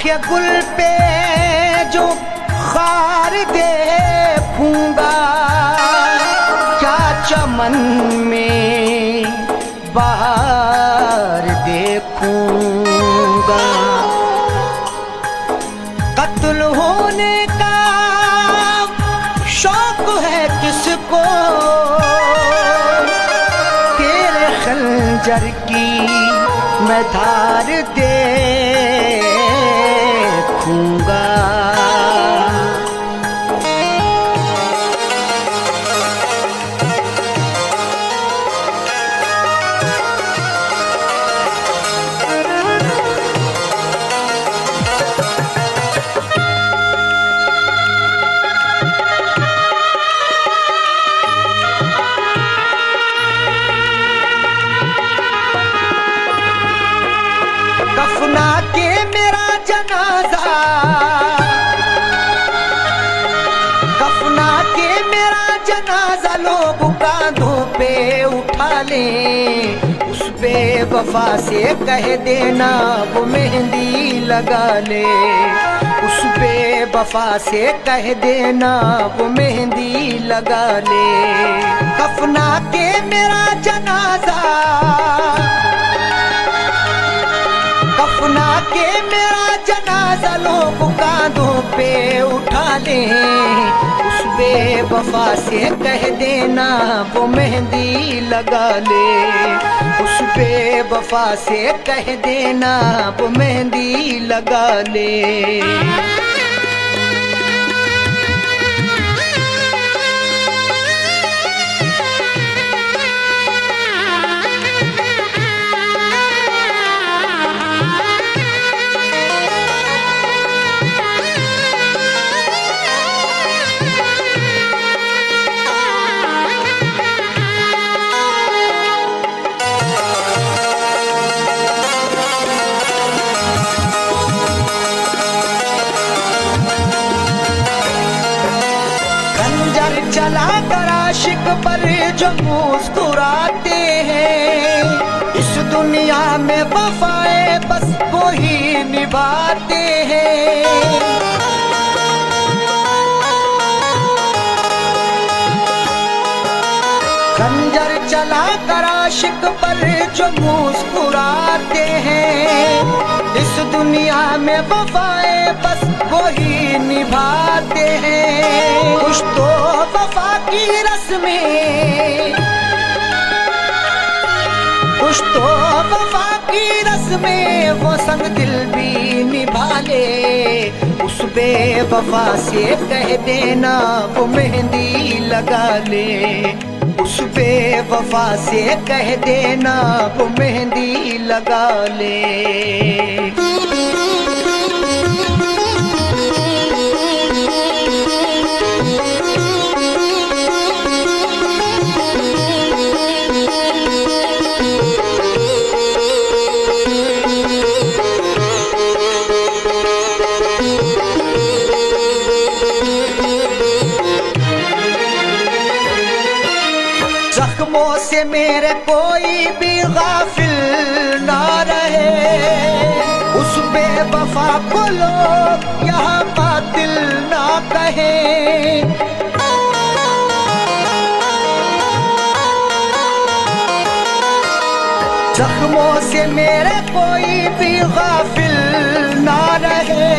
ये गुल पे जो खार देखूंगा, क्या चमन में बहार देखूंगा। कत्ल होने का शौक है किसको, तेरे खंजर की मैं धार देखूंगा। कफना के मेरा जनाजा, कफना के मेरा जनाजा लोग कांधों पे उठा ले। उस बेवफा से कह देना वो मेहंदी लगा ले। उस बेवफा से कह देना वो मेहंदी लगा ले। कफना के मेरा जनाजा, कफना के मेरा जनाजा लोग कांधों पे उठा ले। उस बेवफा से कह देना वो मेहंदी लगा ले। उस बेवफा से कह देना वो मेहंदी लगा ले। चला कर आशिक पर जो मुस्कुराते हैं, इस दुनिया में वफाए बस वो ही निभाते हैं। खंजर चला कर आशिक पर जो मुस्कुराते हैं, इस दुनिया में वफाए बस वो ही निभाते हैं। कुछ तो वफा की रस्में, कुछ तो वफा की रस्में वो संग दिल भी निभा ले। उस बेवफा से कह देना वो मेहंदी लगा ले। उस बेवफा से कह देना वो मेहंदी लगा ले। जख्मों से मेरे कोई भी गाफिल ना रहे। उस बेवफा को लोग यहाँ कातिल ना कहे। जख्मों से मेरे कोई भी गाफिल ना रहे।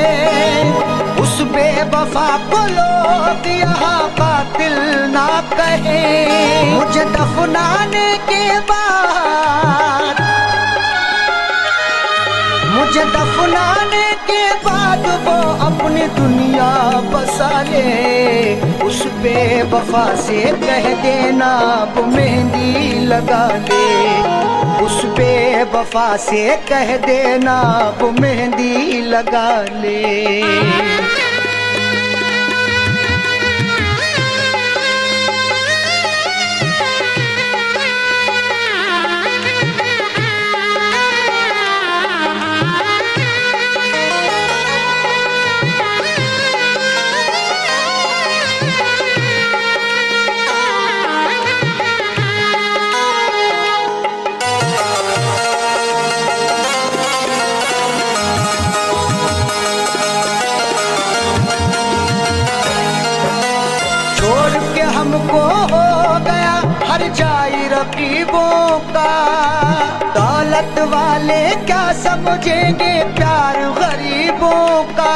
उस बेवफा को लोग यहाँ कातिल ना कहे। मुझे दफनाने के बाद, मुझे दफनाने के बाद वो अपनी दुनिया बसा ले। उस बेवफा से कह देना वो मेहंदी लगा ले। उस बेवफा से कह देना वो मेहंदी लगा ले। रकीबों का। दौलत वाले क्या समझेंगे प्यार गरीबों का।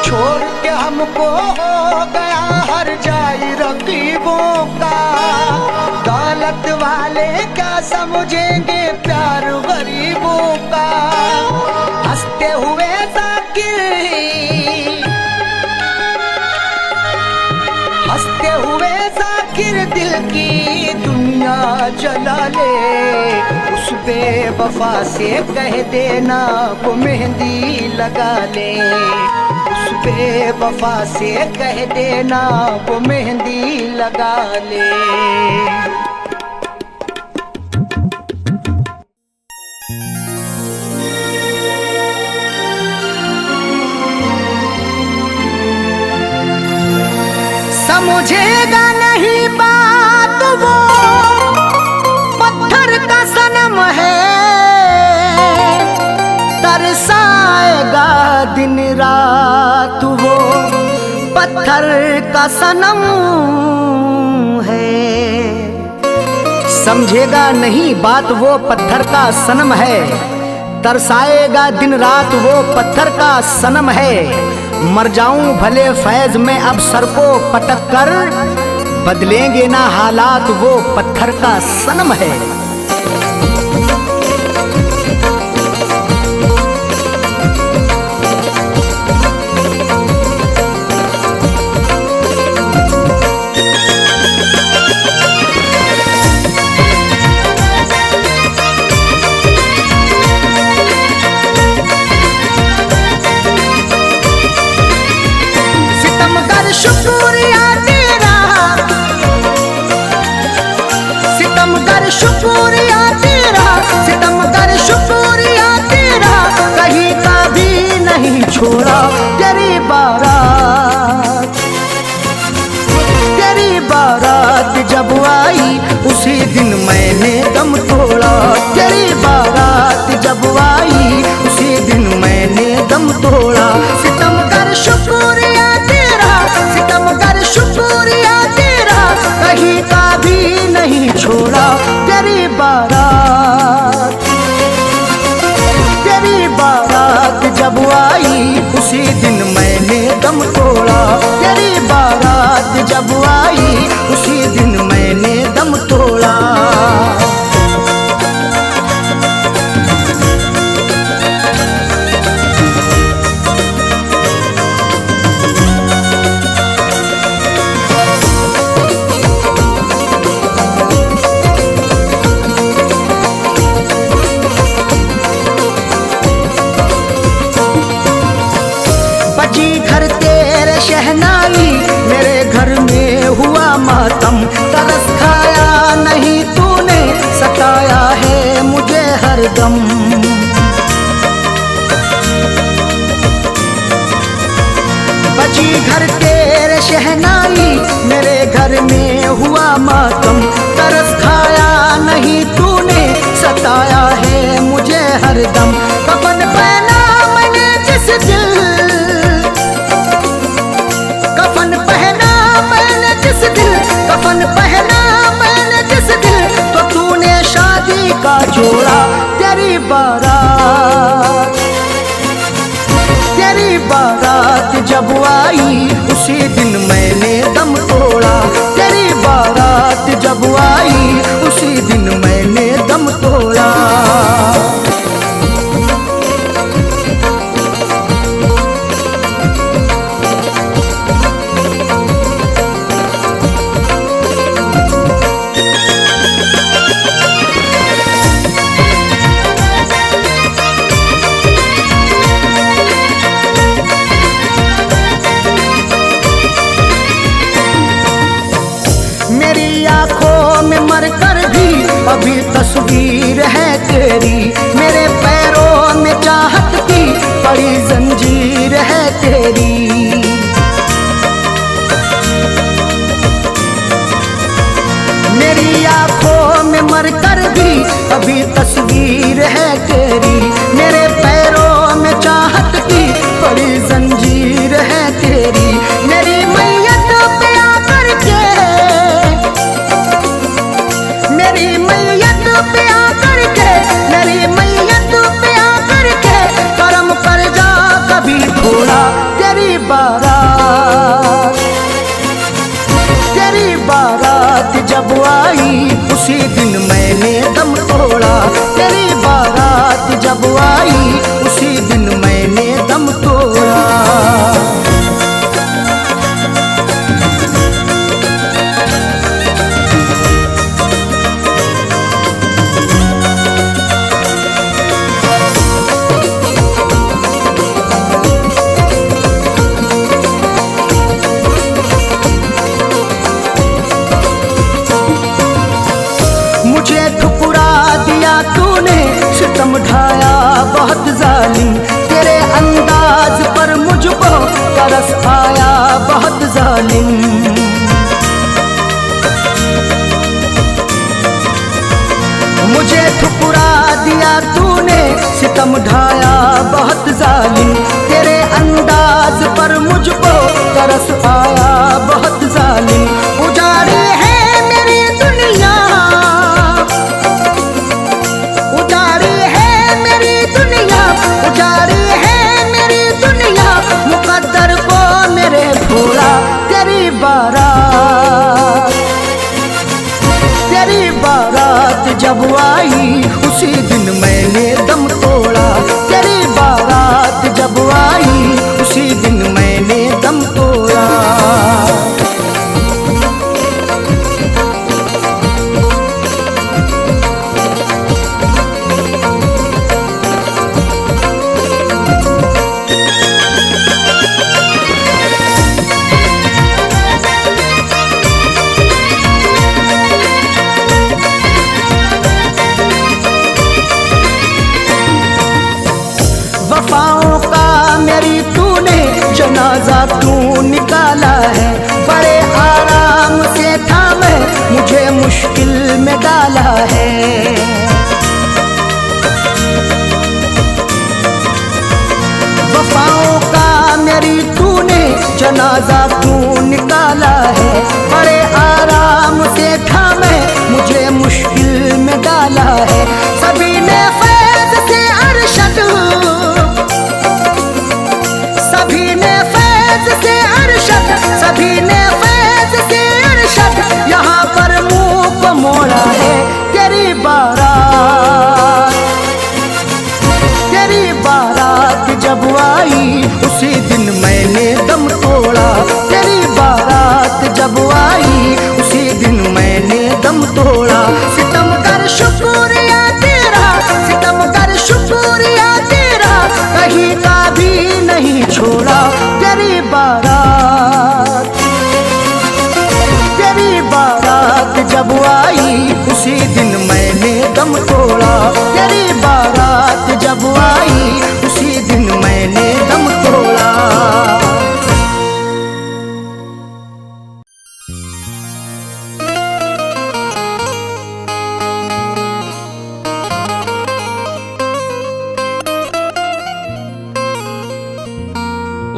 छोड़ के हमको हो गया हर जाए रकीबों का। दौलत वाले क्या समझेंगे प्यार गरीबों का। हंसते हुए जाकिर, हंसते हुए जाकिर दिल की दुनिया जला ले। उस बेवफा से कह देना वो मेहंदी लगा ले। उस बेवफा से कह देना वो मेहंदी लगा ले। समझेगा नहीं बात वो पत्थर का सनम है। तरसाएगा दिन रात वो पत्थर का सनम है। समझेगा नहीं बात वो पत्थर का सनम है। तरसाएगा दिन रात वो पत्थर का सनम है। मर जाऊं भले फैज में अब सर को पटक कर, बदलेंगे ना हालात वो पत्थर का सनम है। शुक्रिया तेरा, सितमगर शुक्रिया तेरा, सितमगर शुक्रिया तेरा, कहीं का भी नहीं छोड़ा। तेरी बारात, तेरी बारात जब आई उसी दिन मैंने दम तोड़ा। तेरी बारात जब आई उसी दिन मैंने दम तोड़ा। सितमगर शुक्रिया तेरा, सितमगर शुक्रिया तेरा, कहीं का भी नहीं छोड़ा। तेरी बारात, तेरी बारात जब आई उसी दिन मैंने दम तोड़ा। तेरी बारात जब आई उसी दिन मैंने दम तोड़ा। मेरे घर में हुआ मातम, तरस खाया नहीं तूने, सताया है मुझे हरदम। बची घर तेरे शहनाई, मेरे घर में हुआ मातम, तरस खाया नहीं तूने, सताया है मुझे हरदम। कफन पहना मैंने जिस दिल, कफन पहना मैंने जिस दिल, कफन पहना मैंने जिस दिल, तो तूने शादी का जोड़ा। तेरी बारात, तेरी बारात जब आई उसी दिन मैंने दम तोड़ा। तेरी बारात जब आई उसी दिन मैंने दम तोड़ा। अभी तस्वीर है तेरी, मेरे पैरों में चाहत की बड़ी जंजीर है तेरी। मेरी आंखों में मरकर भी अभी तस्वीर है तेरी, मेरे पैरों में चाहत की बड़ी जंजीर है तेरी। दिन मैंने दम तोड़ा। तेरी बारात जब आई उसी दिन मैंने दम तोड़ा। मुझे ठुकरा दिया तूने, सितम ढाया बहुत जालिम। तेरे अंदाज पर मुझको तरस आया बहुत जालिम। मुझे ठुकरा दिया तूने, सितम ढाया बहुत जालिम। तेरे अंदाज पर मुझको तरस आया बहुत जालिम। उजाड़ी है मेरी दुनिया, उजाड़ी है मेरी दुनिया, उजाड़ी है मेरी दुनिया। मुकद्दर को मेरे भोला। तेरी बारात, तेरी बारात जब आई उसी दिन मैंने दम तोड़ा। तेरी बारात जब आई उसी दिन मैंने दम तोड़ा। वफाओं का मेरी तूने जनाजा क्यों निकाला है। बड़े आराम से था मैं, मुझे मुश्किल में डाला है। वफाओं का मेरी तूने जनाजा क्यों निकाला है। बड़े आराम से था मैं, मुझे मुश्किल में डाला है। सभी ने फैज़ से अरशद, सभी ने फैज़ से अरशद, सभी ने फैज़ से अरशद यहाँ पर मुँह को मोड़ा है। तेरी बारात, तेरी बारात जब आई उसी दिन मैंने दम तोड़ा। तेरी बारात जब आई उसी दिन मैंने दम तोड़ा। सितम कर शुक्रिया तेरा, सितम कर शुक्रिया तेरा, कहीं का भी नहीं छोड़ा। तेरी बारात, तेरी बारात जब आई उसी दिन मैंने दम तोड़ा। तेरी बारात जब आई उसी दिन मैंने दम तोड़ा।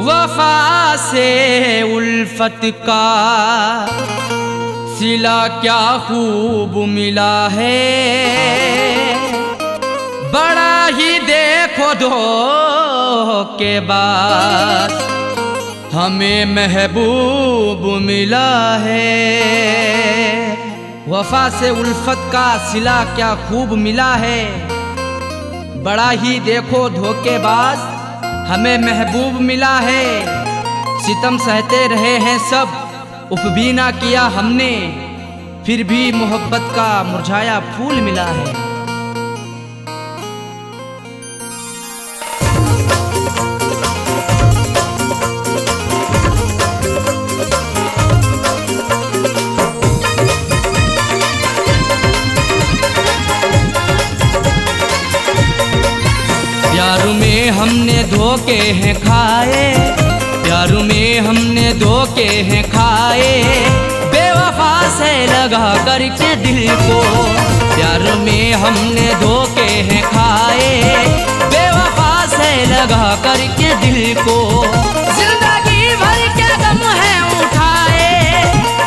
वफा से उल्फत का सिला क्या खूब मिला है। बड़ा ही देखो धोखे बाद हमें महबूब मिला है। वफा से उल्फत का सिला क्या खूब मिला है। बड़ा ही देखो धोखेबाज हमें महबूब मिला है। सितम सहते रहे हैं सब, उफ भी ना किया हमने, फिर भी मोहब्बत का मुरझाया फूल मिला है। प्यार में हमने धोखे हैं खाए, प्यार में हमने धोखे हैं खाए। बेवफा से लगा करके दिल को, प्यार में हमने धोखे हैं खाए। बेवफा से लगा करके दिल को, जिंदगी भर के गम है उठाए,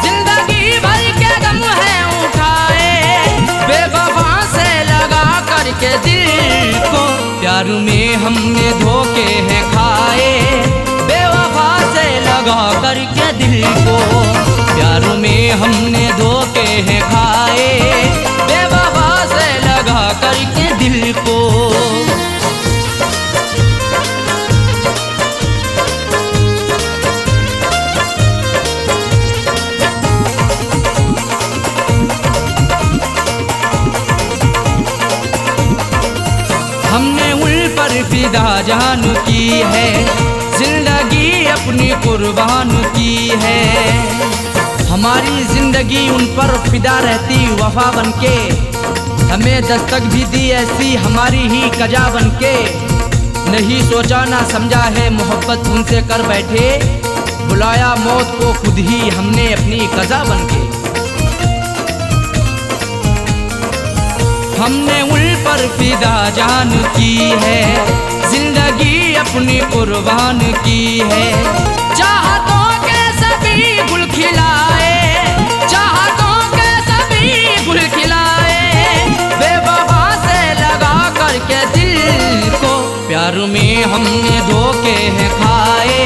जिंदगी भर के गम है उठाए। बेवफा से लगा करके दिल को, प्यार में हमने धोखे हैं खाए। बेवफा से लगा करके दिल को, प्यार में हमने धोखे हैं खाए। दिल को। हमने उन पर फिदा जान की है, जिंदगी अपनी कुर्बान की है। हमारी जिंदगी उन पर फिदा रहती वफा बनके, हमें दस्तक भी दी ऐसी हमारी ही कजा बनके। नहीं सोचा ना समझा है मोहब्बत उनसे कर बैठे, बुलाया मौत को खुद ही हमने अपनी कजा बनके। हमने उन पर फिदा जान की है, जिंदगी अपनी कुर्बान की है। चाहतों के सभी गुल खिलाए, चाहतों के सभी गुल खिलाए, बेवफा से लगा करके दिल को। प्यार में हमने धोखे हैं खाए,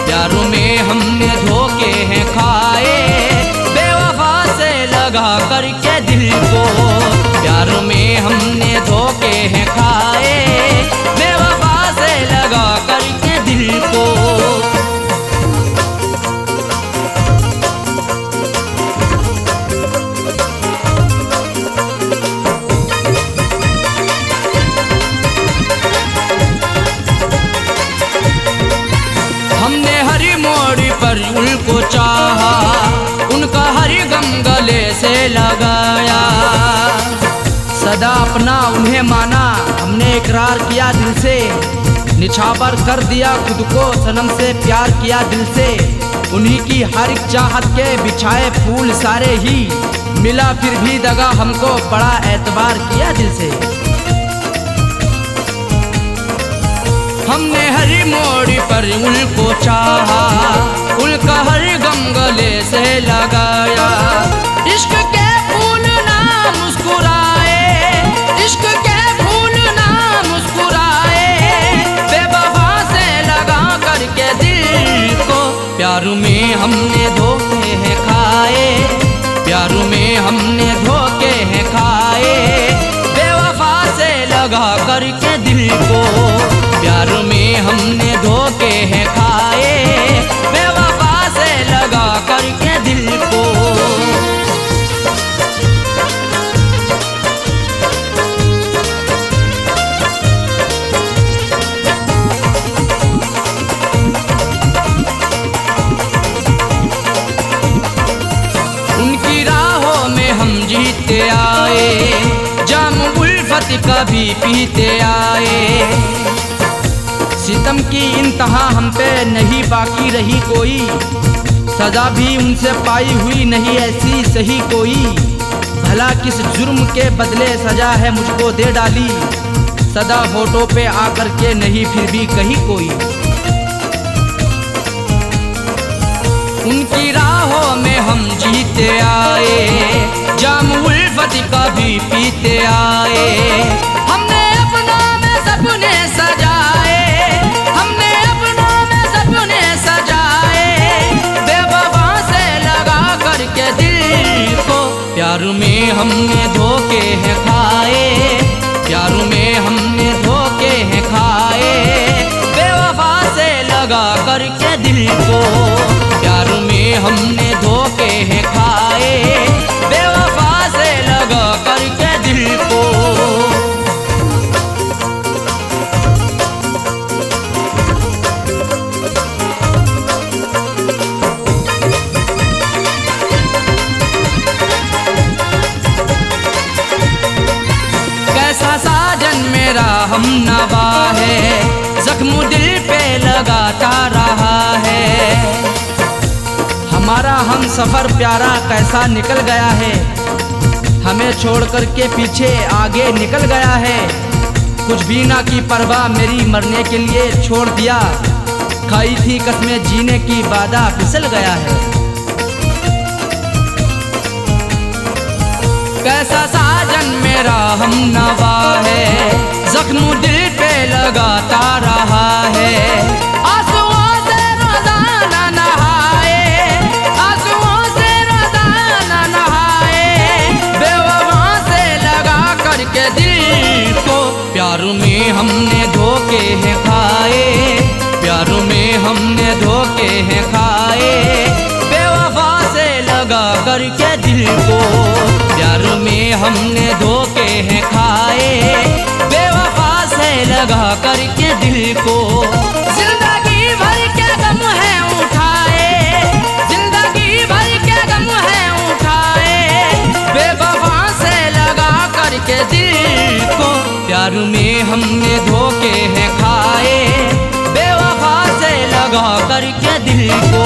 प्यार में हमने धोखे हैं खाए, बेवफा से लगा करके दिल को। प्यार में हमने धोखे हैं खाए, बेवफा से लगा करके दिल को। हमने हर मोड़ पर उनको चाहा, उनका हर गम गले से लगाया। सदा अपना उन्हें माना, हमने इकरार किया दिल से, निछावर कर दिया खुद को सनम से, प्यार किया दिल से। उन्हीं की हर एक चाहत के बिछाए फूल सारे ही, मिला फिर भी दगा हमको, बड़ा एतबार किया दिल से। हमने हर मोड़ पर उनको चाहा, उनका हर गम गले से लगाया। इश्क के फूल ना मुस्कुराए, इश्क के फूल ना मुस्कुराए, बेवफा से लगा करके दिल को। प्यार में हमने धोखे हैं खाए, प्यार में हमने धोखे हैं खाए, बेवफा से लगा करके दिल को। प्यार में हमने धोखे हैं खाए, बेवफा से लगा करके दिल को। उनकी राहों में हम जीते आए, जाम उल्फत कभी पीते आए। सितम की इंतहा हम पे नहीं बाकी रही कोई, सजा भी उनसे पाई हुई नहीं ऐसी सही कोई। भला किस जुर्म के बदले सजा है मुझको दे डाली, सदा होठों पे आकर के नहीं फिर भी कही कोई। उनकी राहों में हम जीते आए, जाम उल्फत कभी पीते आए। हमने अपनों में सपने सजाए, हमने अपनों में सपने सजाए, बेवफा से लगा करके दिल को। प्यार में हमने धोखे हैं खाए, प्यार में हमने धोखे हैं खाए, बेवफा से लगा करके दिल को। प्यार में हमने धोखे हैं खाए, बेवफा से लगा करके दिल को। कैसा साजन मेरा हम नवा है, जख्म दिल पे लगाता रहा है। हमारा हम सफर प्यारा कैसा निकल गया है, हमें छोड़ कर के पीछे आगे निकल गया है। कुछ भी ना की परवाह मेरी मरने के लिए छोड़ दिया, खाई थी कसमें जीने की वादा फिसल गया है। कैसा साजन मेरा हम नवा है, जख्म दिल पे लगाता रहा है। आंसुओं से रोजाना नहाए, आंसुओं से रोजाना नहाए, बेवफा से लगा करके दिल को। करके दिल को। प्यार में हमने धोखे हैं खाए, बेवफा से लगा करके दिल को। जिंदगी भर के गम है उठाए, जिंदगी भर के गम है उठाए, बेवफा से लगा करके दिल को। प्यार में हमने धोखे हैं खाए, बेवफा से लगा करके दिल को।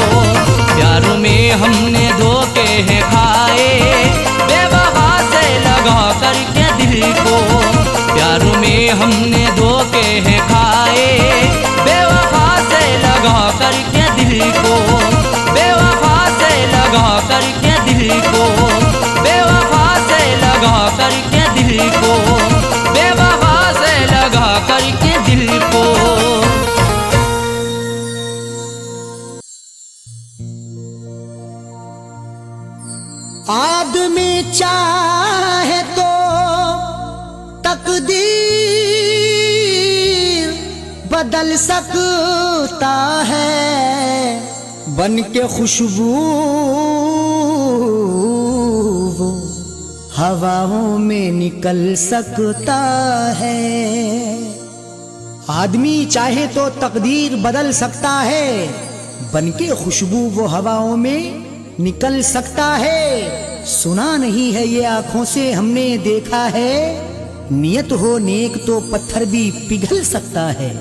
प्यार में हमने धोखे हैं खाए, बेवफा से लगा करके दिल को। प्यार में हमने धोखे हैं खाए, बेवफा से लगा करके दिल को। बेवफा से लगा करके दिल को, बेवफा से लगा करके दिल को, बेवफा से लगा करके दिल को। आदमी चाहे तो तकदीर बदल सकता है, बन के खुशबू वो हवाओं में निकल सकता है। आदमी चाहे तो तकदीर बदल सकता है, बन के खुशबू वो हवाओं में निकल सकता है। सुना नहीं है ये आंखों से हमने देखा है, नियत हो नेक तो पत्थर भी पिघल सकता है।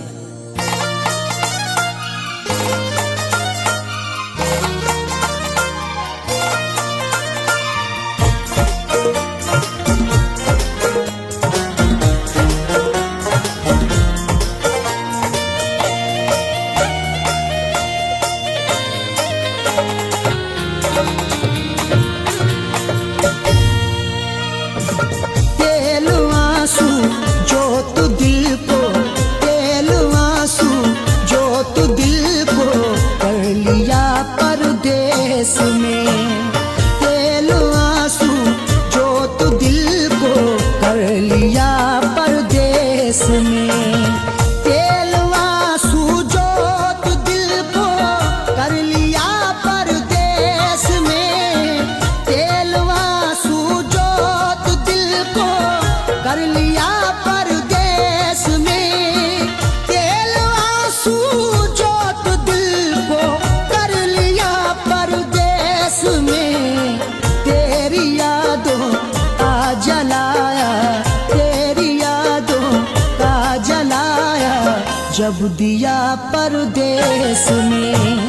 जब दिया परदेस में,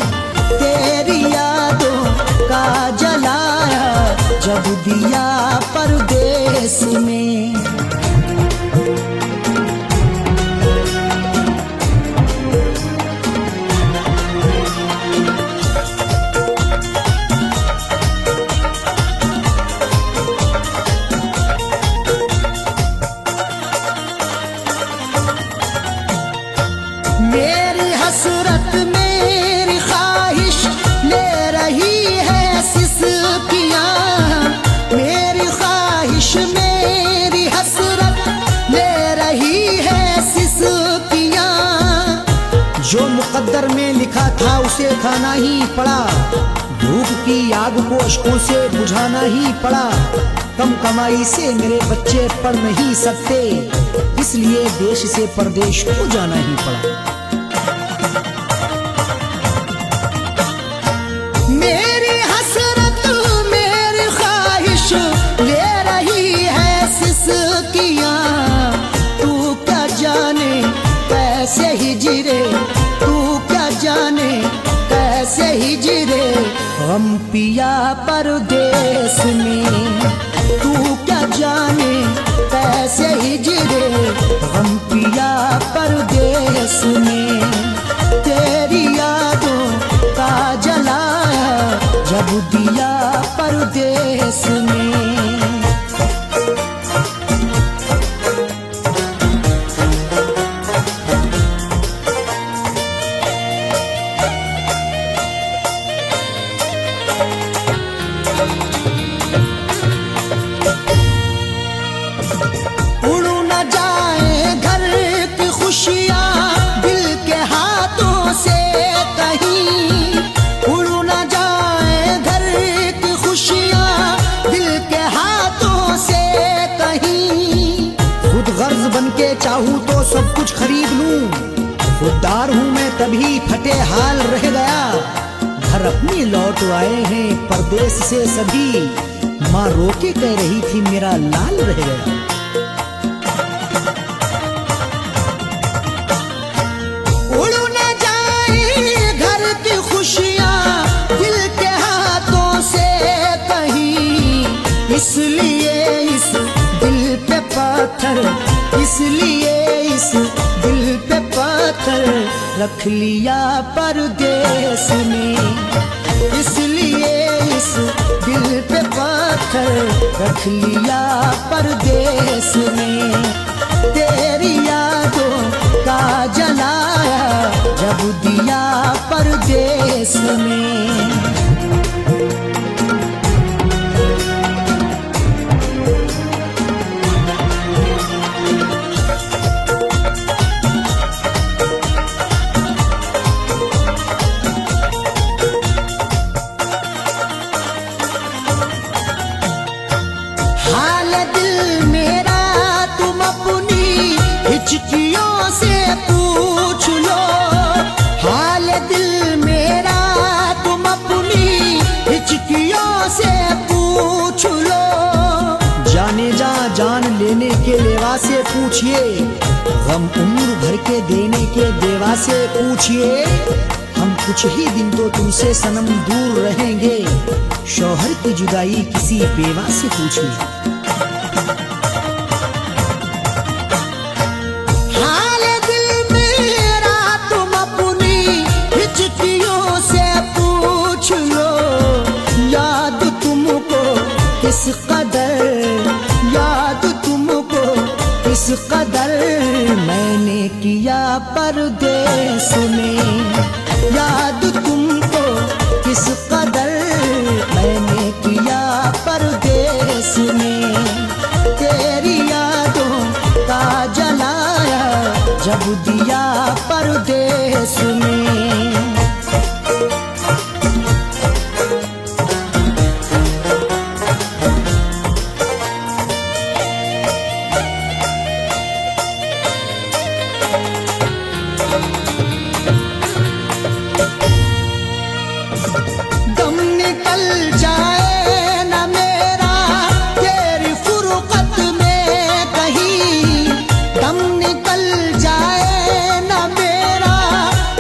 तेरी यादों का जलाया जब दिया परदेस में। मेरी हसरत मेरी ख्वाहिश ले रही है सिसकियाँ, मेरी ख्वाहिश मेरी हसरत ले रही है सिसकियाँ। जो मुकद्दर में लिखा था उसे खाना ही पड़ा, धूप की आग को अश्कों से बुझाना ही पड़ा। कम कमाई से मेरे बच्चे पढ़ नहीं सकते, इसलिए देश से परदेश को जाना ही पड़ा। मेरी हसरत मेरी ख्वाहिश ले रही है सिसकियाँ, तू क्या जाने कैसे हिजरे, तू क्या जाने कैसे हिजरे हम पिया परदेस में। तू क्या जाने कैसे हिजरे हम पिया परदेस में। तेरी यादों का जलाया जब दिया परदेस में। खुशियाँ चाहूं तो सब कुछ खरीद लूं, खुददार हूं मैं तभी फटे हाल रह गया। घर अपनी लौट आए हैं परदेश से सभी, माँ रोके कह रही थी मेरा लाल रह गया। उड़ न जाए घर की खुशियां दिल के हाथों से कहीं, इसलिए इस दिल पे पत्थर, इसलिए इस दिल पे पत्थर रख लिया परदेश में, इसलिए इस दिल पे पत्थर रख लिया परदेश में। तेरी यादों का जलाया जब दिया परदेश में। हाल दिल मेरा तुम अपनी हिचकियों से पूछ लो, हाल दिल मेरा तुम अपनी हिचकियों से पूछ लो। जाने जा जान लेने के लेवा से पूछिए, गम उम्र भर के देने के देवा से पूछिए। हम कुछ ही दिन तो तुमसे सनम दूर रहेंगे, शौहर की जुदाई किसी बेवा से पूछिए। हाल दिल मेरा तुम अपनी हिचकियों से पूछ लो, याद तुमको किस कदर, याद तुमको किस कदर मैंने किया परदेश में, याद तुमको किस कदर मैंने किया परदेश में। तेरी यादों का जलाया जब दिया परदेश में। दम निकल जाए न मेरा तेरी फुरकत में कहीं, दम निकल जाए न मेरा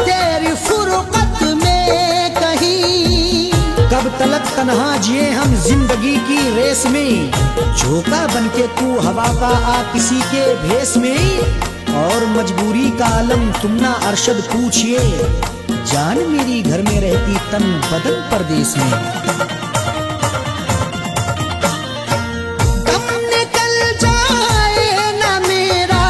तेरी फुरकत में कहीं। कब तलक तन्हा जिए हम जिंदगी की रेस में, झोंका बनके तू हवा का आ किसी के भेस में। और मजबूरी का आलम तुम ना अरशद पूछिए, जान मेरी घर में रहती तन बदन परदेश में। दम निकल जाए न मेरा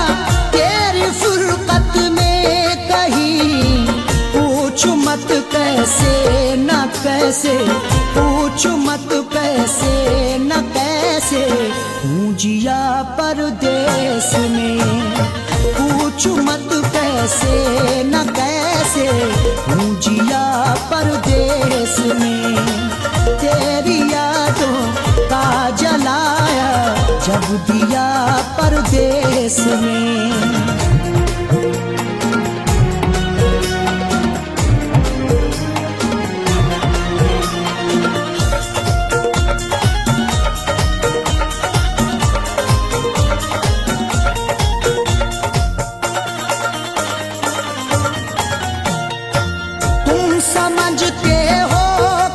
तेरी फुरकत में कहीं, पूछ मत कैसे न कैसे, पूछ मत कैसे न कैसे हूँ जिया परदेश में, पूछ मत कैसे न कैसे हूँ जिया परदेश में। तेरी यादों का जलाया जब दिया परदेश में। समझते हो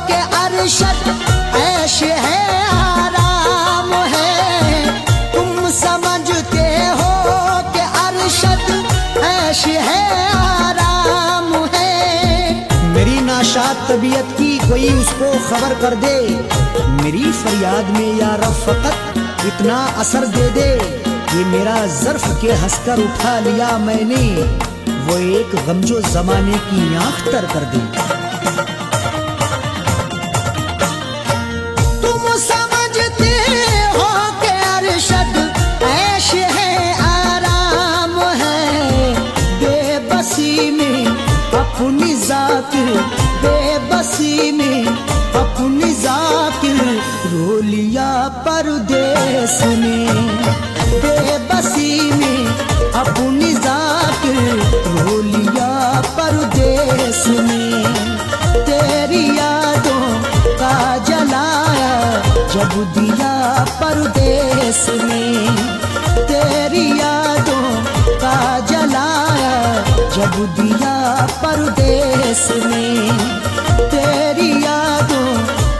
कि अरशद ऐश है आराम है, तुम समझते हो कि अरशद ऐश है आराम है। मेरी नाशाद तबीयत की कोई उसको खबर कर दे, मेरी फरियाद में या रब फकत इतना असर दे दे। ये मेरा ज़र्फ के हंसकर उठा लिया मैंने, वो एक गम जो जमाने की आंख तर कर दे। तुम समझते हो कि अरशद ऐश है आराम है, बेबसी में अपनी जाकिर, बेबसी में अपनी जाकिर रो लिया परदेश में, बेबसी में अपनी जात रो लिया परदेश में। तेरी यादों का जलाया जब दिया परदेश में। तेरी यादों का जलाया जब दिया परदेश में। तेरी यादों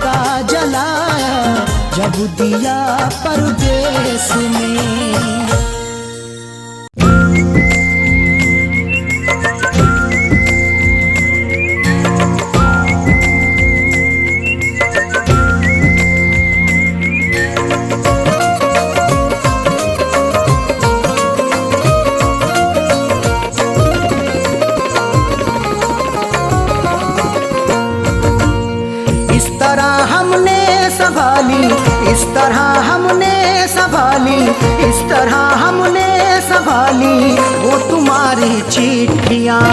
का जलाया जब दिया परदेश में। इस तरह हमने संभाली, इस तरह हमने संभाली वो तुम्हारी चिट्ठियाँ।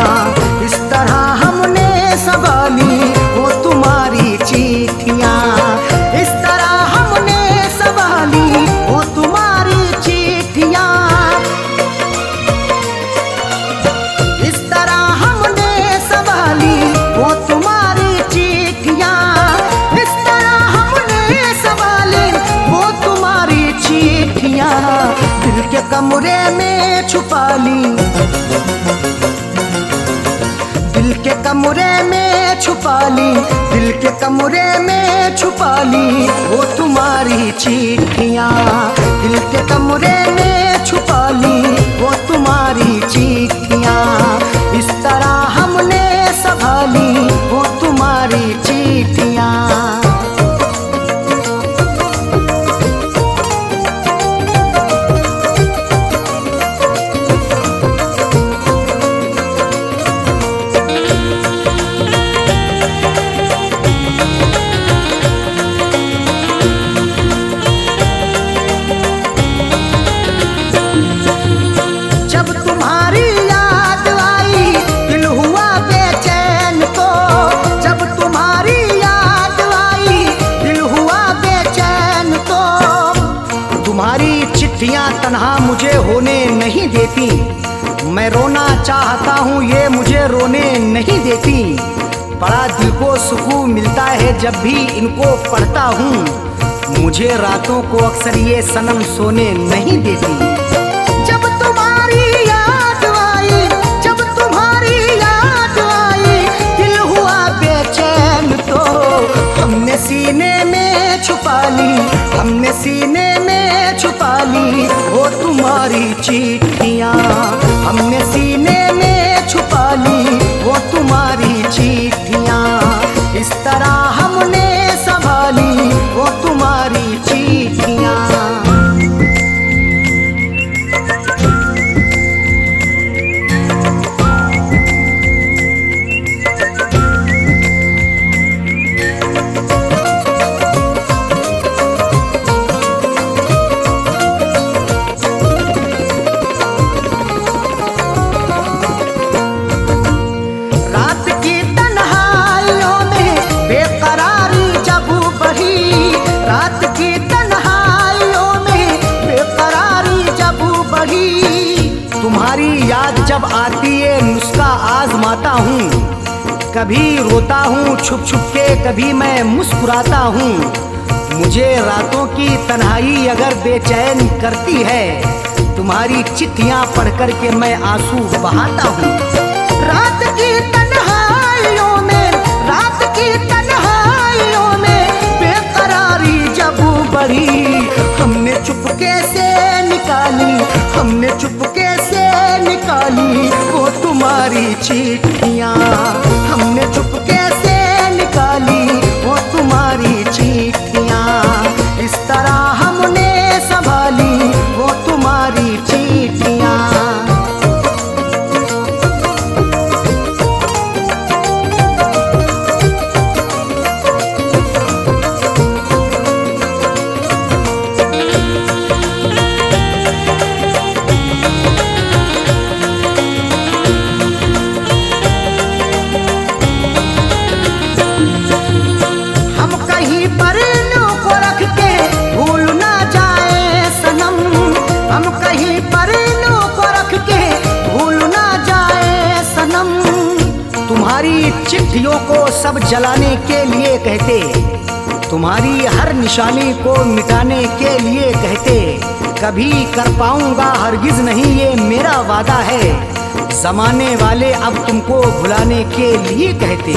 इस तरह हमने संभाली वो तुम्हारी चिट्ठियाँ। इस तरह हमने संभाली वो तुम्हारी चिट्ठियाँ। इस तरह हमने संभाली वो तुम्हारी चिट्ठियाँ। इस तरह हमने संभाली वो तुम्हारी चिट्ठियाँ। दिल के कमरे में छुपा ली, दिल के कमरे में छुपा ली, दिल के कमरे में छुपा ली वो तुम्हारी चिट्ठियाँ। दिल के कमरे में छुपा ली वो तुम्हारी चिट्ठियाँ। इस तरह हमने संभाली वो तुम्हारी चिट्ठियाँ। तन्हा मुझे होने नहीं देती, मैं रोना चाहता हूँ ये मुझे रोने नहीं देती। बड़ा दिल को सुकून मिलता है जब भी इनको पढ़ता हूँ। मुझे रातों को अक्सर ये सनम सोने नहीं देती। जब तुम्हारी याद आई, जब तुम्हारी याद आई, दिल हुआ बेचैन तो हमने सीने में छुपा ली, हमने सीने में छुपा ली वो तुम्हारी चिट्ठियाँ। हमने सीने में छुपा ली वो तुम्हारी चिट्ठियाँ। इस तरह हमने संभाली वो तुम्हारी चिट्ठियाँ। जब आती है नुस्खा आजमाता हूँ, कभी रोता हूँ छुप छुप के, कभी मैं मुस्कुराता हूँ। मुझे रातों की तन्हाई अगर बेचैन करती है, तुम्हारी चिट्ठियाँ पढ़ कर के मैं आंसू बहाता हूँ। रात की तन्हाइयों में, रात की तन्हाइयों में बेकरारी जब बढ़ी, हमने चुपके से निकाली, हमने चुपके से निकाली वो तुम्हारी चिट्ठियाँ। हमने चुपके से निकाली वो तुम्हारी चिट्ठियाँ। इस तरह हमने संभाली वो तुम्हारी चिट्ठियाँ। हम कहीं पर नो को रख के तुम्हारी चिट्ठियों को सब जलाने के लिए कहते, तुम्हारी हर निशानी को मिटाने के लिए कहते। कभी कर पाऊंगा हरगिज नहीं ये मेरा वादा है, जमाने वाले अब तुमको भुलाने के लिए कहते।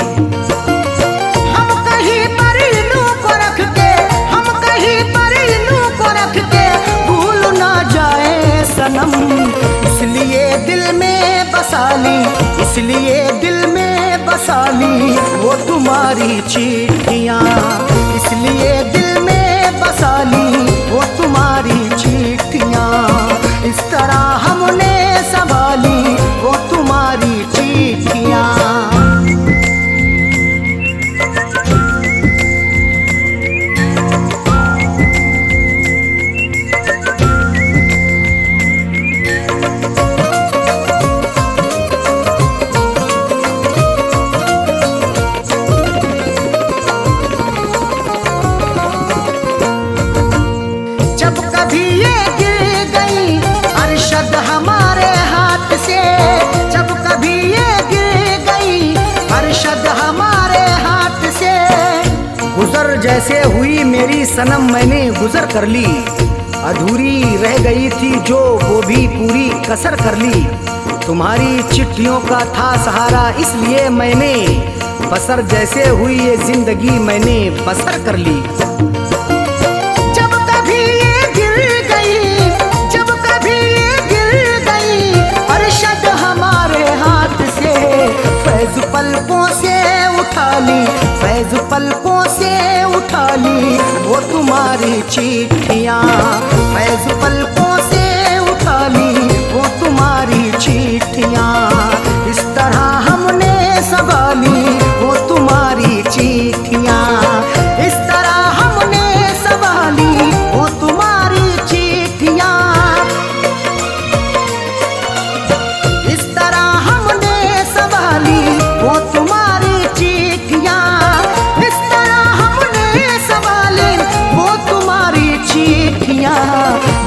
हम कहीं पर इल्लू को रख के, हम कहीं पर इल्लू को रख के भूल ना जाए सनम, इसलिए दिल में बसा ली, इसलिए दिल में बसा ली वो तुम्हारी चिट्ठियाँ, इसलिए दिल में बसा ली वो तुम्हारी चिट्ठियाँ। इस तरह हमने संभाली वो तुम्हारी चिट्ठियाँ। हमारे हाथ से जब कभी ये गिर गई अरशद हमारे हाथ से, गुजर जैसे हुई मेरी सनम मैंने गुजर कर ली, अधूरी रह गई थी जो वो भी पूरी कसर कर ली। तुम्हारी चिट्ठियों का था सहारा इसलिए मैंने बसर जैसे हुई ये जिंदगी मैंने बसर कर ली। फैज़ पलकों से उठा ली, फैज़ पलकों से उठा ली वो तुम्हारी चिट्ठियाँ, फैज़ पलकों से उठा ली वो तुम्हारी चिट्ठियाँ। इस तरह हमने संभाली वो तुम्हारी चिट्ठियाँ, इस तरह हमने संभाली वो तुम्हारी चिट्ठियाँ। इस तरह हमने संभाली वो तुम्हारी चिट्ठियाँ, इस तरह हमने संभाली वो तुम्हारी चिट्ठियाँ।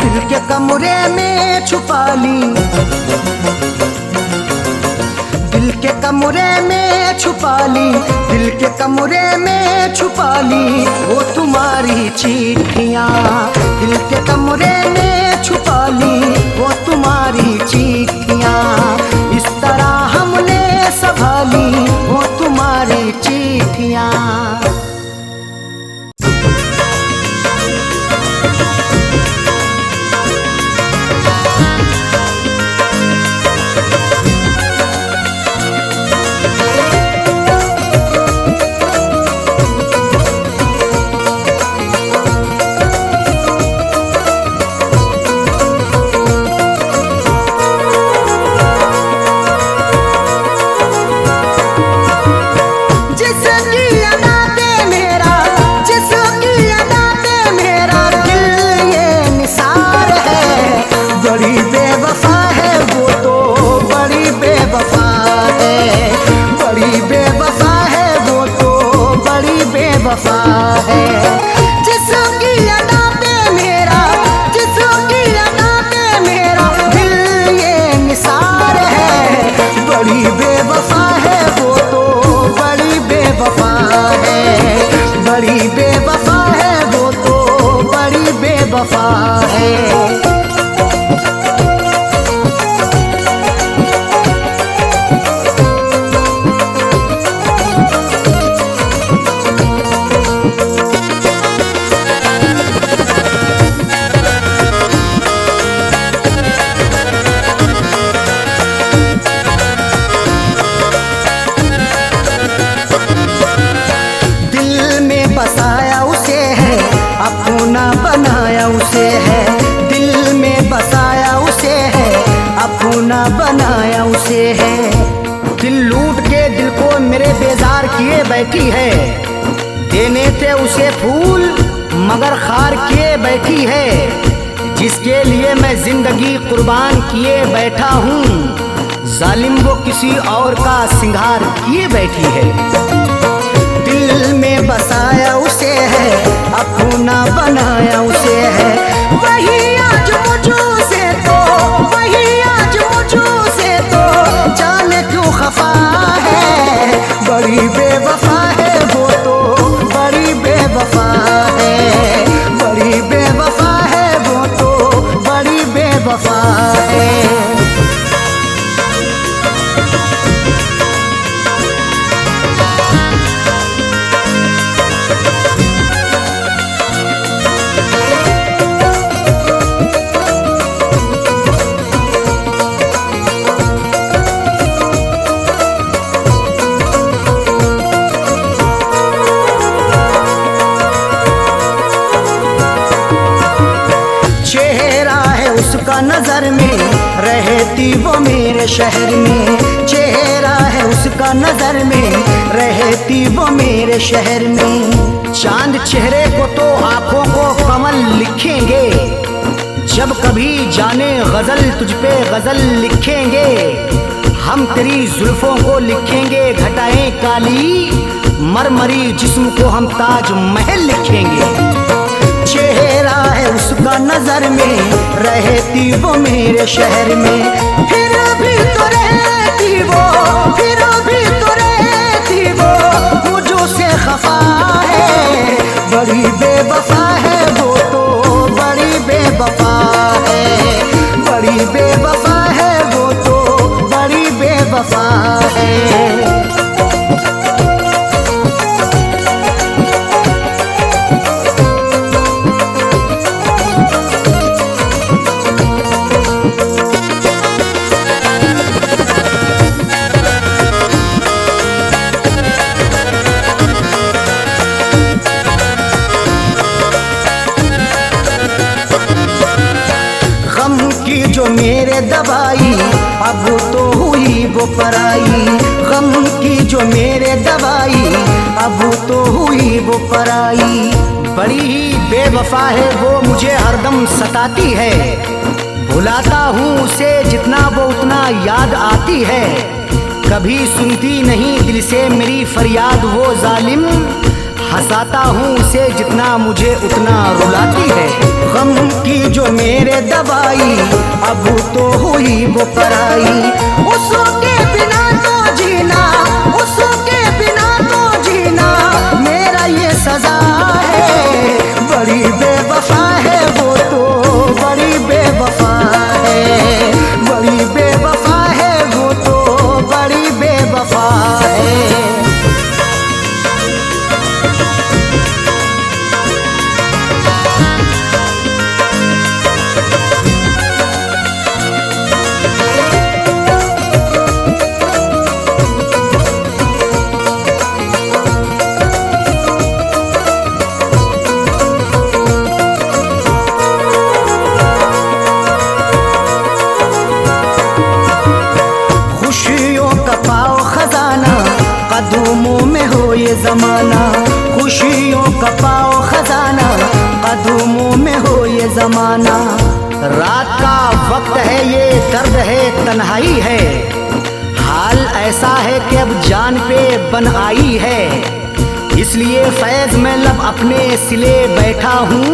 दिल के कमरे में छुपा ली, दिल के कमरे में छुपा ली, दिल के कमरे में छुपा ली वो तुम्हारी चिट्ठियाँ, दिल के कमरे में छुपा ली वो तुम्हारी चिट्ठियाँ। इस तरह हमने संभाली वो तुम्हारी चिट्ठियाँ। वफा है जिसकी अदा पे मेरा, जिसकी अदा पे मेरा दिल ये निसार है। बड़ी बेवफा है वो तो बड़ी बेवफा है, बड़ी बेवफा है वो तो बड़ी बेवफा है। बसाया उसे है, अपना बनाया उसे है, दिल में बसाया उसे है, अपना बनाया उसे है। दिल लूट के दिल को मेरे बेजार किए बैठी है, देने थे उसे फूल मगर खार किए बैठी है। जिसके लिए मैं जिंदगी कुर्बान किए बैठा हूँ, जालिम वो किसी और का सिंगार किए बैठी है। दिल में बसाया उसे है, अपना बनाया उसे है, वही आज मुझे से तो, वही आज मुझे से तो जाने क्यों खफा है। रहती वो मेरे शहर में, चेहरा है उसका नजर में, रहती वो मेरे शहर में। चांद चेहरे को तो आंखों को कमल लिखेंगे, जब कभी जाने गजल तुझ पे गजल लिखेंगे। हम तेरी जुल्फों को लिखेंगे घटाएं काली, मरमरी जिस्म को हम ताज महल लिखेंगे। चेहरा है उसका नजर में, रहती वो मेरे शहर में, फिर भी तो रहती वो, फिर भी तो रहती वो मुझो से खफा है। बड़ी बेवफा है वो तो, बड़ी बेवफा है, बड़ी बेवफा है वो तो, बड़ी बेवफा है। जो मेरे दवाई अब तो हुई वो पराई, गम की जो मेरे दवाई अब तो हुई वो पराई। बड़ी ही बेवफा है वो, मुझे हरदम सताती है, भुलाता हूँ उसे जितना वो उतना याद आती है। कभी सुनती नहीं दिल से मेरी फरियाद वो जालिम, हंसाता हूँ उसे जितना मुझे उतना रुलाती है। गम की जो मेरे दवाई अब तो हुई वो पराई, उसके बिना तो जीना, उसके बिना तो जीना मेरा ये सजा है। बड़ी बेवफा है वो तो, बड़ी बेवफा है, बड़ी बेवफा है वो तो, बड़ी बेवफा है। कदमों में हो ये जमाना, खुशियों का पाओ खजाना, कदमों में हो ये जमाना। रात का वक्त है ये दर्द है तन्हाई है, हाल ऐसा है कि अब जान पे बन आई है। इसलिए फैज में लब अपने सिले बैठा हूँ,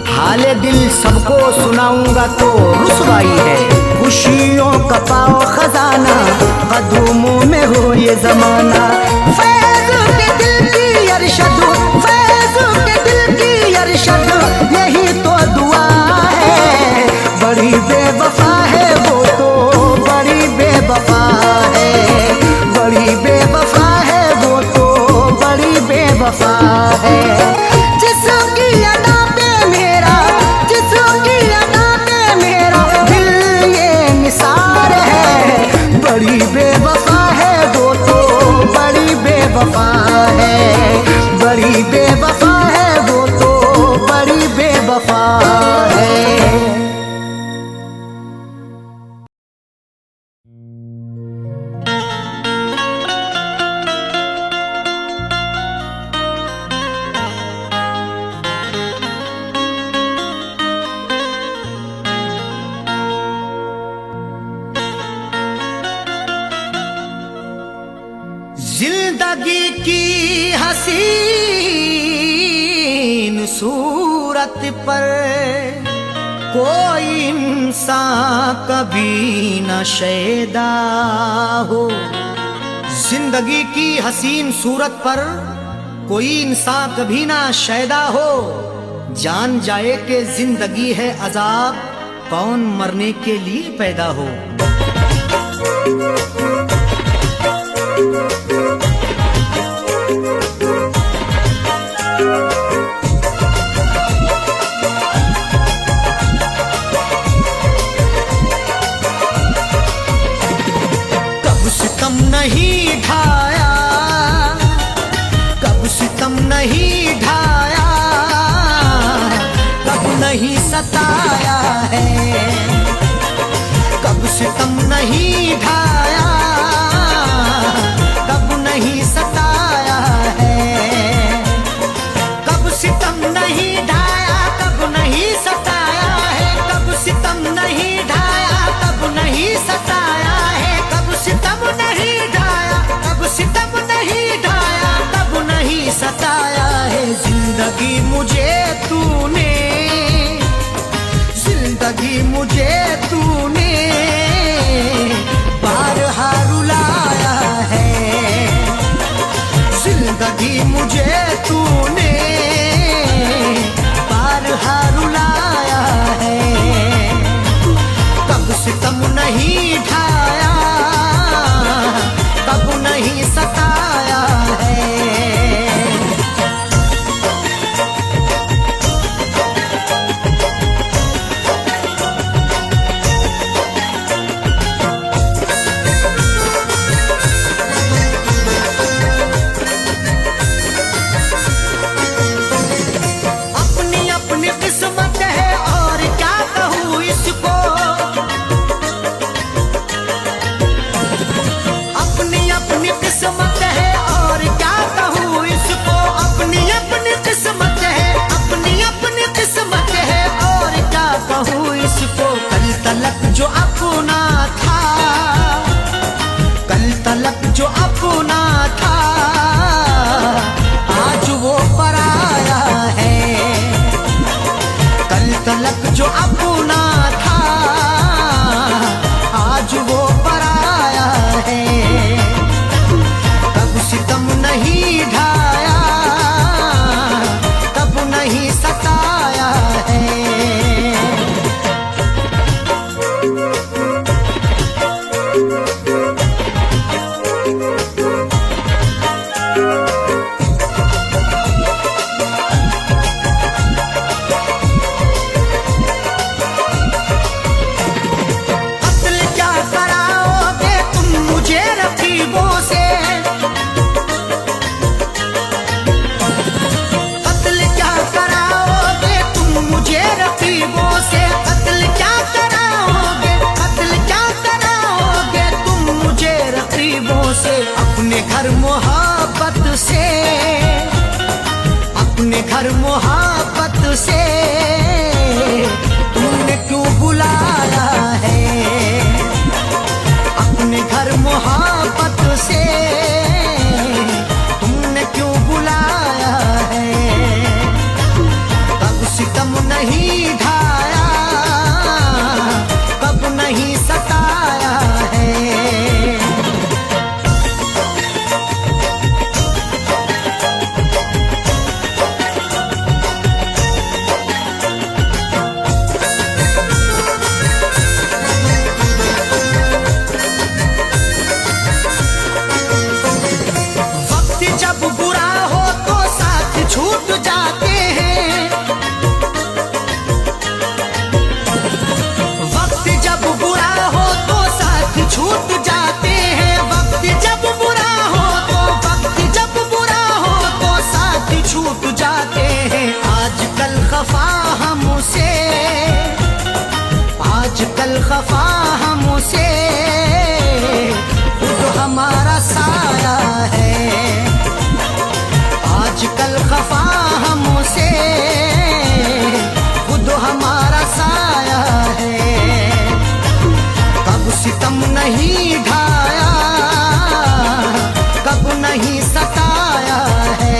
हाले दिल सबको सुनाऊंगा तो रुसवाई है। खुशियों का पाओ खजाना, कदमों में हो ये जमाना। फैज के दिल की अरशद, फैज के दिल की अरशद, यही तो दुआ है। बड़ी बेवफा है वो तो, बड़ी बेवफा है, बड़ी बेवफा है वो तो, बड़ी बेवफा है। जिसकी अदा पे मेरा, जिसकी अदा पे मेरा दिल ये निसार है। बड़ी बेवफा है वो तो, बड़ी बेवफा है, बड़ी बेवफा है वो तो, बड़ी बेवफा है। जिंदगी की हसीन सूरत पर कोई इंसान कभी न शैदा हो। जिंदगी की हसीन सूरत पर कोई इंसान कभी ना शैदा हो। जान जाए कि जिंदगी है अजाब, कौन मरने के लिए पैदा हो। नहीं ढाया, कब सितम नहीं ढाया, कब नहीं सताया है, कब सितम नहीं ढाया, कब नहीं सताया है। कब सितम नहीं ढाया, कब नहीं सताया है। कब सितम नहीं ढाया, कब नहीं सताया है। कब सितम नहीं ढाया, कब सितम नहीं ढाया, कब नहीं सताया है। जिंदगी मुझे तूने, जिंदगी मुझे तूने बारहा रुलाया है। जिंदगी मुझे तूने बारहा रुलाया है। कब सितम नहीं ढाया, कब नहीं सताया है। जो अपना था, कल तलक जो अपना था, आज वो पराया है। कल तलक जो अपना था, आज वो पराया है। कब सितम नहीं ढाया, कब नहीं सताया है। अपने घर मोहब्बत से, अपने घर मोहब्बत से तुमने क्यों बुलाया है। अपने घर मोहब्बत से तुमने क्यों बुलाया है। कब सितम नहीं ढाया, कब नहीं सताया है। आजकल खफा हमसे खुद हमारा साया है। आजकल खफा हमसे खुद हमारा साया है। कब सितम नहीं ढाया, कब नहीं सताया है।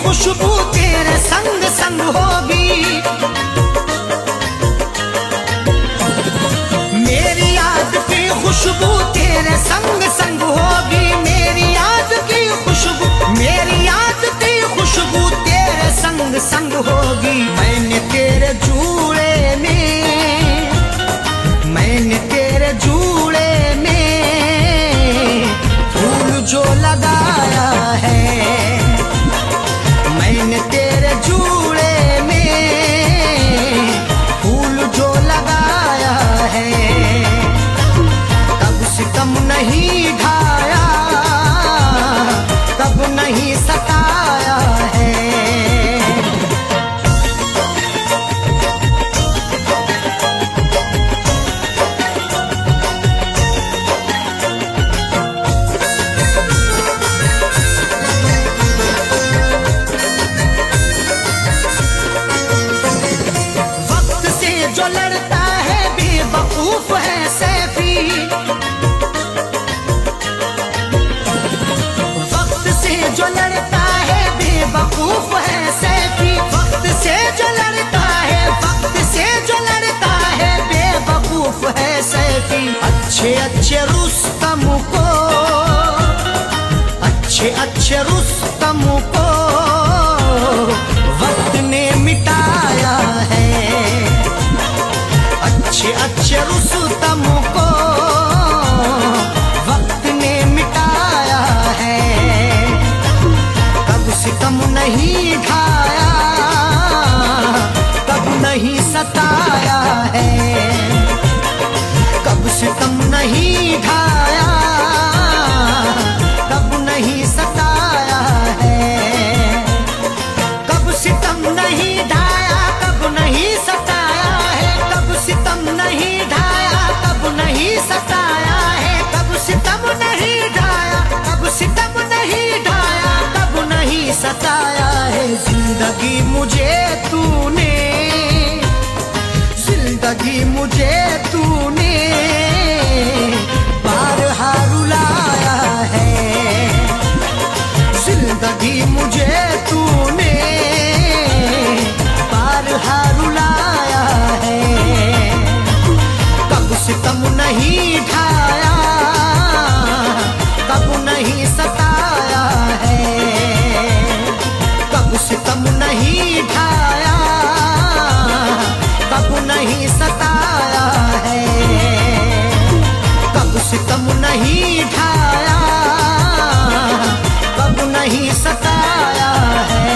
खुशबू तेरे संग संग होगी, मेरी याद की खुशबू तेरे संग संग होगी। मेरी याद की खुशबू, मेरी याद की खुशबू तेरे संग संग होगी। मैंने तेरे जूड़े में, मैंने तेरे जूड़े में फूल जो लगाया है। मैंने तेरे जूड़े में अच्छे रुस्तम को, अच्छे रुस्तम को वक्त ने मिटाया है। अच्छे रुस्तम को वक्त ने मिटाया है। कब सितम नहीं ढाया, कब नहीं सताया है। कब सितम नहीं ढाया, कब नहीं सताया है। कब सितम नहीं ढाया, कब नहीं सताया है। कब सितम नहीं ढाया, कब नहीं सताया है। कब सितम नहीं ढाया, कब सितम नहीं ढाया, कब नहीं सताया है। जिंदगी मुझे तूने, जिंदगी मुझे तूने बारहा रुलाया है। जिंदगी मुझे तूने बारहा रुलाया है। कब सितम नहीं ढाया, कब नहीं सताया है। कब सितम नहीं ढाया, कब नहीं सताया है। कब सितम नहीं ढाया, कब नहीं सताया है।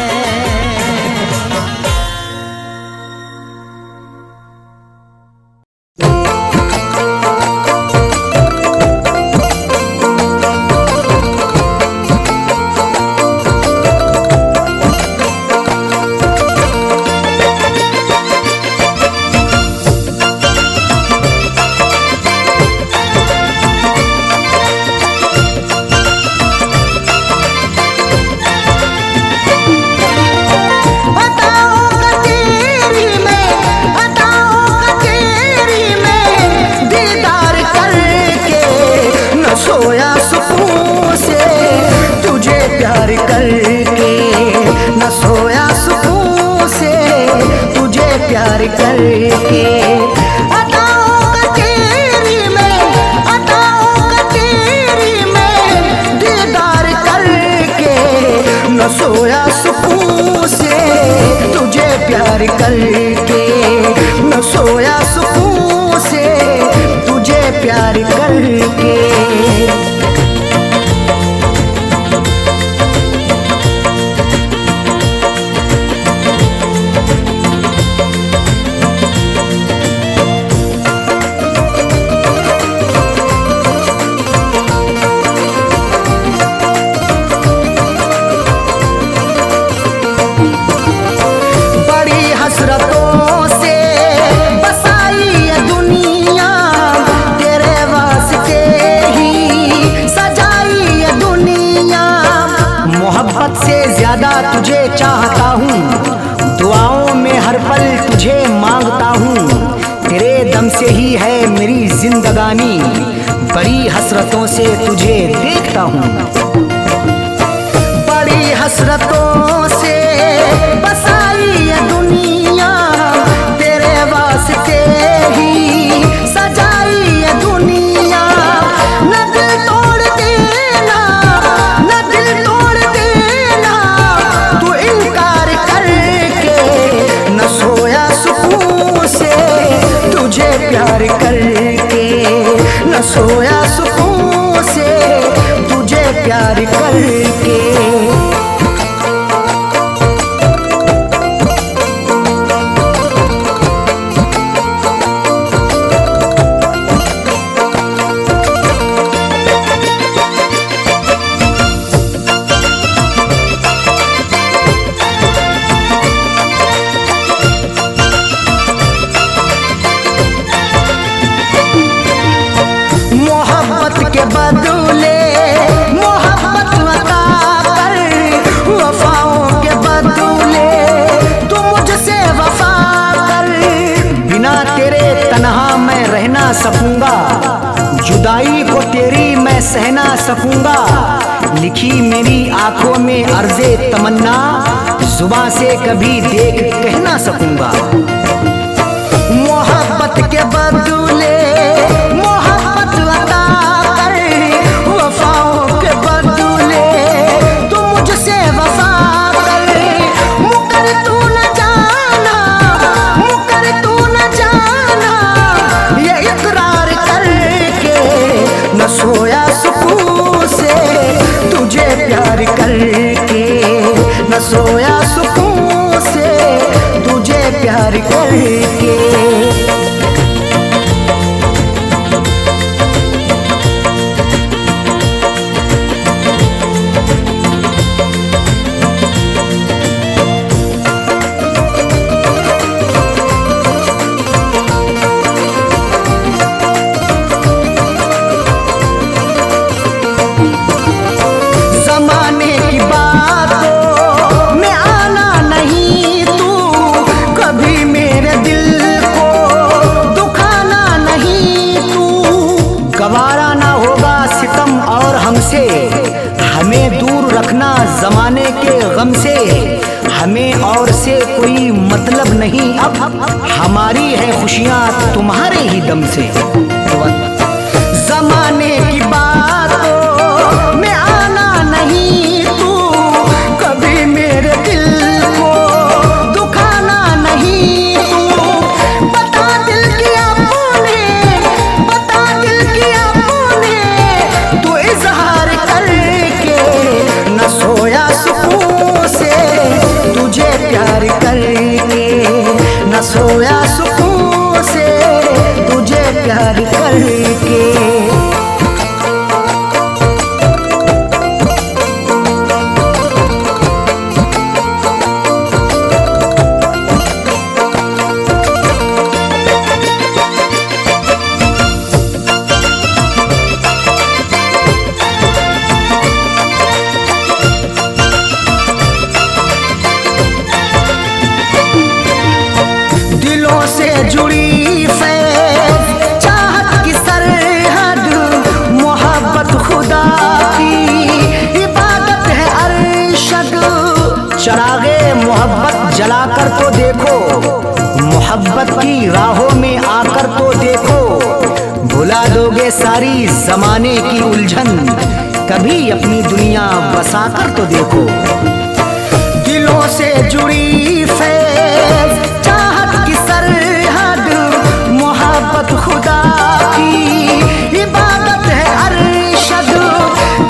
सोया सुकून से तुझे प्यार करके, न सोया सुकून से तुझे प्यार करके। अदाओं का तेरी में, अदाओं का तेरी में दीदार करके, न सोया सुकून से तुझे प्यार करके। न सोया सुकून से तुझे प्यार करके। बड़ी हसरतों से बसाई ये दुनिया, तेरे वास्ते ही सजाई ये दुनिया। मोहब्बत से ज्यादा तुझे चाहता हूँ, दुआओं में हर पल तुझे मांगता हूँ। तेरे दम से ही है मेरी जिंदगानी, बड़ी हसरतों से तुझे देखता हूँ। बड़ी हसरतों से बसाई ये दुनिया, तेरे वास्ते ही सजाई ये दुनिया। न दिल तोड़ देना, न दिल तोड़ देना तू इनकार करके। न सोया सुकून से तुझे प्यार करके, न सोया सुकून से तुझे प्यार करके। मोहब्बत के बदले मोहब्बत अता कर, वफाओं के बदले तू मुझसे वफा कर। बिना तेरे तन्हा मैं रह ना सकूंगा, जुदाई को तेरी मैं सह ना सकूंगा। लिखी मेरी आंखों में अर्ज़े तमन्ना, जुबां से कभी देख कह ना सकूंगा। मोहब्बत के बदले मोहब्बत न सोया सुकून से तुझे प्यार करके। गवारा ना होगा सितम और हमसे, हमें दूर रखना जमाने के गम से। हमें और से कोई मतलब नहीं अब, हमारी है खुशियाँ तुम्हारे ही दम से। जमाने की बातों में आना नहीं तू, कभी मेरे दिल को दुखाना नहीं तू। बता दिल की आपने, बता दिल की आपने, तू इजहार करके। न सोया सुकून से तुझे प्यार करके, न सोया सुकून से तुझे प्यार करके। दिलों से जुड़ी फैज़ चाहत की सरहद, मोहब्बत खुदा की इबादत है अरशद। चरागे मोहब्बत जलाकर तो देखो, मोहब्बत की राहों में आकर तो देखो। भुला दोगे सारी जमाने की उलझन, कभी अपनी दुनिया बसाकर तो देखो। दिलों से जुड़ी फैज़ चाहत की सरहद, मोहब्बत खुदा की इबादत है अरशद।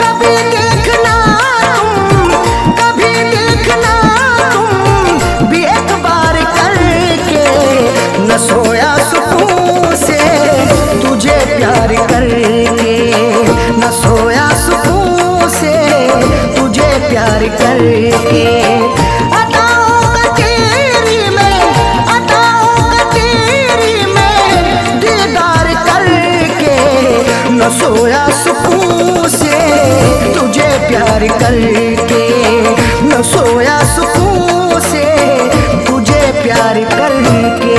कभी देखना तुम, कभी देखना तुम भी एक बार करके। न सोया सुकून से तुझे प्यार करके, न सोया सुकून से तुझे प्यार करके। न सोया सुकून से तुझे प्यार करके, न सोया सुकून से तुझे प्यार करके।